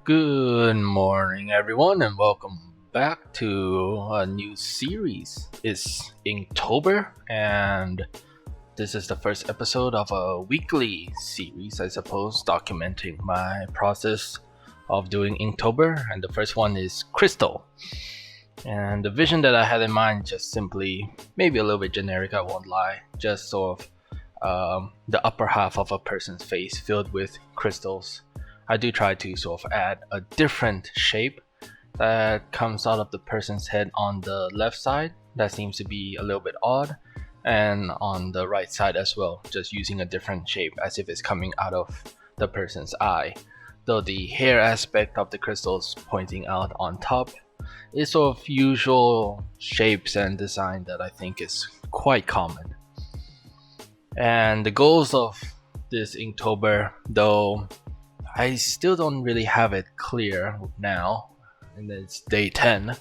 Good morning, everyone, and welcome back to a new series. It's Inktober, and this is the first episode of a weekly series, I suppose, documenting my process of doing Inktober. And the first one is Crystal. And the vision that I had in mind, just simply, maybe a little bit generic, I won't lie, just sort of the upper half of a person's face filled with crystals. I do try to sort of add a different shape that comes out of the person's head on the left side. That seems to be a little bit odd. And on the right side as well, just using a different shape as if it's coming out of the person's eye. Though the hair aspect of the crystals pointing out on top is sort of usual shapes and design that I think is quite common. And the goals of this Inktober, though I still don't really have it clear now, and it's day 10,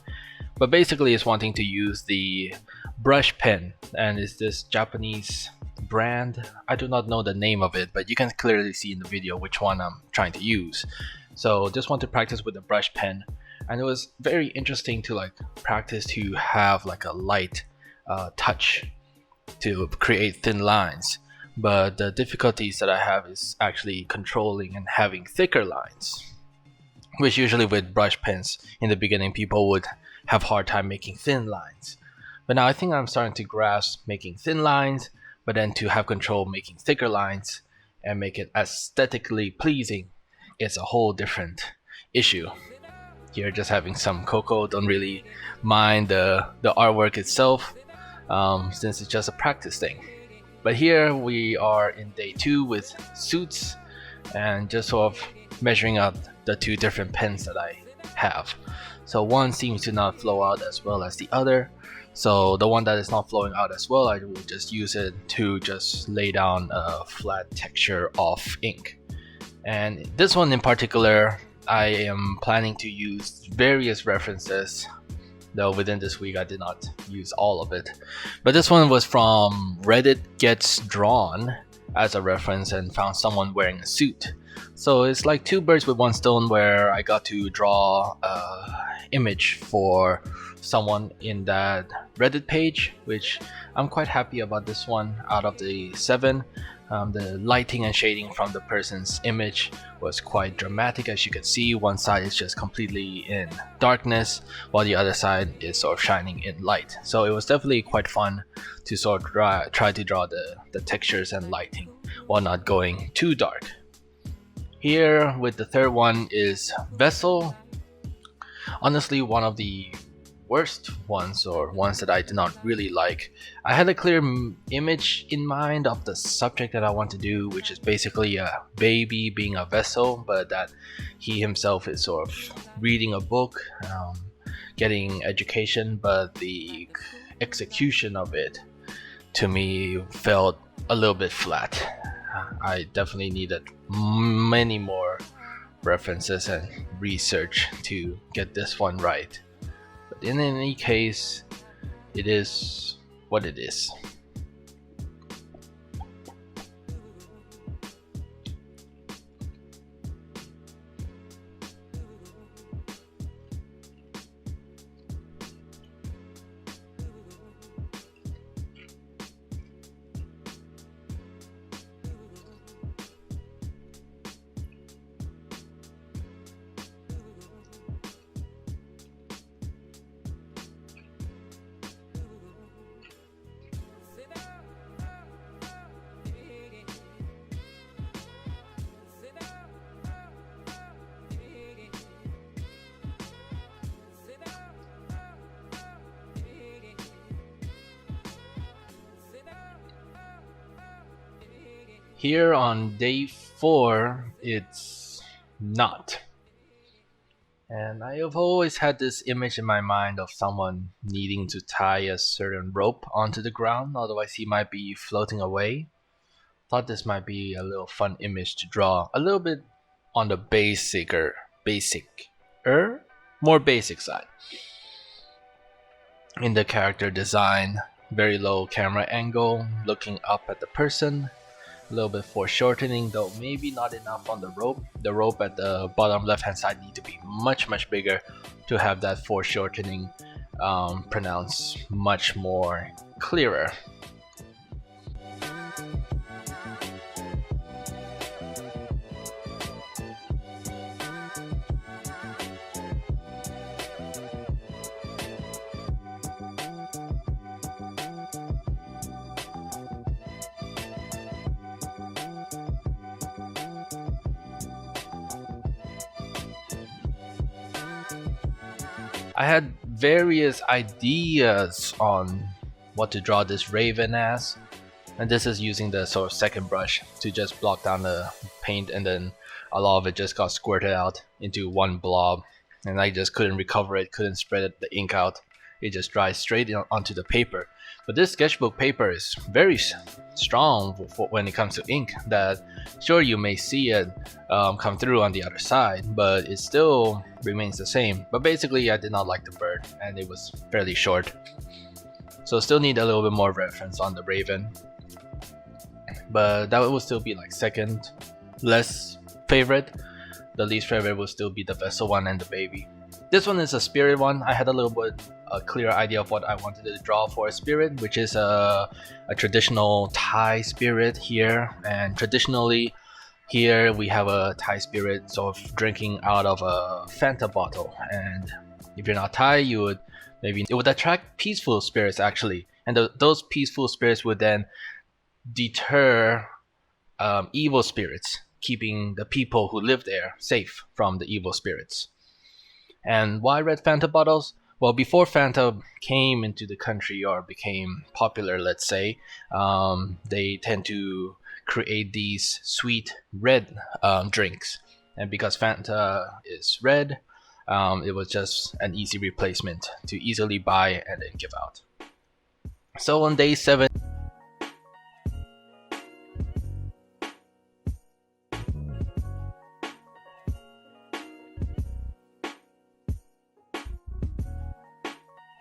but basically it's wanting to use the brush pen, and it's this Japanese brand. I do not know the name of it, but you can clearly see in the video which one I'm trying to use. So just want to practice with the brush pen, and it was very interesting to practice to have like a light touch to create thin lines. But the difficulties that I have is actually controlling and having thicker lines, which usually with brush pens in the beginning people would have hard time making thin lines. But now I think I'm starting to grasp making thin lines, but then to have control making thicker lines and make it aesthetically pleasing is a whole different issue. Here just having some cocoa, don't really mind the artwork itself, since it's just a practice thing. But here we are in day 2 with suits and just sort of measuring out the two different pens that I have. So one seems to not flow out as well as the other. So the one that is not flowing out as well, I will just use it to just lay down a flat texture of ink. And this one in particular, I am planning to use various references, though within this week I did not use all of it. But this one was from Reddit Gets Drawn as a reference, and found someone wearing a suit. So it's like two birds with one stone, where I got to draw an image for someone in that Reddit page, which I'm quite happy about this one. Out of the 7, the lighting and shading from the person's image was quite dramatic. As you can see, one side is just completely in darkness, while the other side is sort of shining in light. So it was definitely quite fun to sort of try to draw the textures and lighting while not going too dark. Here with the third one is Vessel. Honestly, one of the worst ones, or ones that I did not really like. I had a clear image in mind of the subject that I want to do, which is basically a baby being a vessel, but that he himself is sort of reading a book, getting education, but the execution of it to me felt a little bit flat. I definitely needed many more references and research to get this one right. But in any case, it is what it is. Here on day 4, it's not. And I have always had this image in my mind of someone needing to tie a certain rope onto the ground, otherwise he might be floating away. Thought this might be a little fun image to draw, a little bit on the more basic side. In the character design, very low camera angle, looking up at the person, a little bit foreshortening, though maybe not enough on the rope. The rope at the bottom left hand side need to be much bigger to have that foreshortening pronounced much more clearer. I had various ideas on what to draw this raven as, and this is using the sort of second brush to just block down the paint, and then a lot of it just got squirted out into one blob, and I just couldn't recover it, couldn't spread the ink out. It just dries straight onto the paper. But this sketchbook paper is very strong when it comes to ink, that sure you may see it come through on the other side, but it still remains the same. But basically I did not like the bird, and it was fairly short, so still need a little bit more reference on the raven, but that would still be like second less favorite. The least favorite will still be the vessel one and the baby. This one is a spirit one. I had a little bit a clear idea of what I wanted to draw for a spirit, which is a traditional Thai spirit here. And traditionally here we have a Thai spirit sort of drinking out of a Fanta bottle, and if you're not Thai, you would maybe it would attract peaceful spirits actually, and those peaceful spirits would then deter evil spirits, keeping the people who live there safe from the evil spirits. And why red Fanta bottles? Well, before Fanta came into the country or became popular, let's say, they tend to create these sweet red drinks. And because Fanta is red, it was just an easy replacement to easily buy and then give out. So on day 7,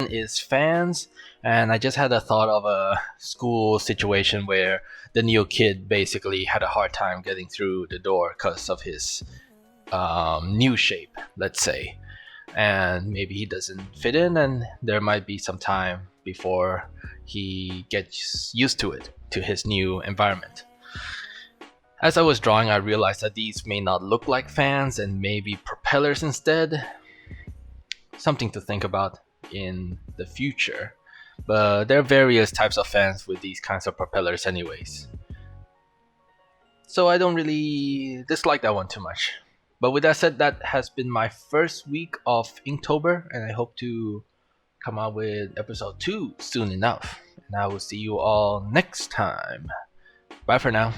is fans, and I just had a thought of a school situation where the new kid basically had a hard time getting through the door because of his new shape, let's say, and maybe he doesn't fit in, and there might be some time before he gets used to it, to his new environment. As I was drawing, I realized that these may not look like fans and maybe propellers instead. Something to think about in the future, but there are various types of fans with these kinds of propellers anyways, so I don't really dislike that one too much. But with that said, that has been my first week of Inktober, and I hope to come out with episode 2 soon enough, and I will see you all next time. Bye for now.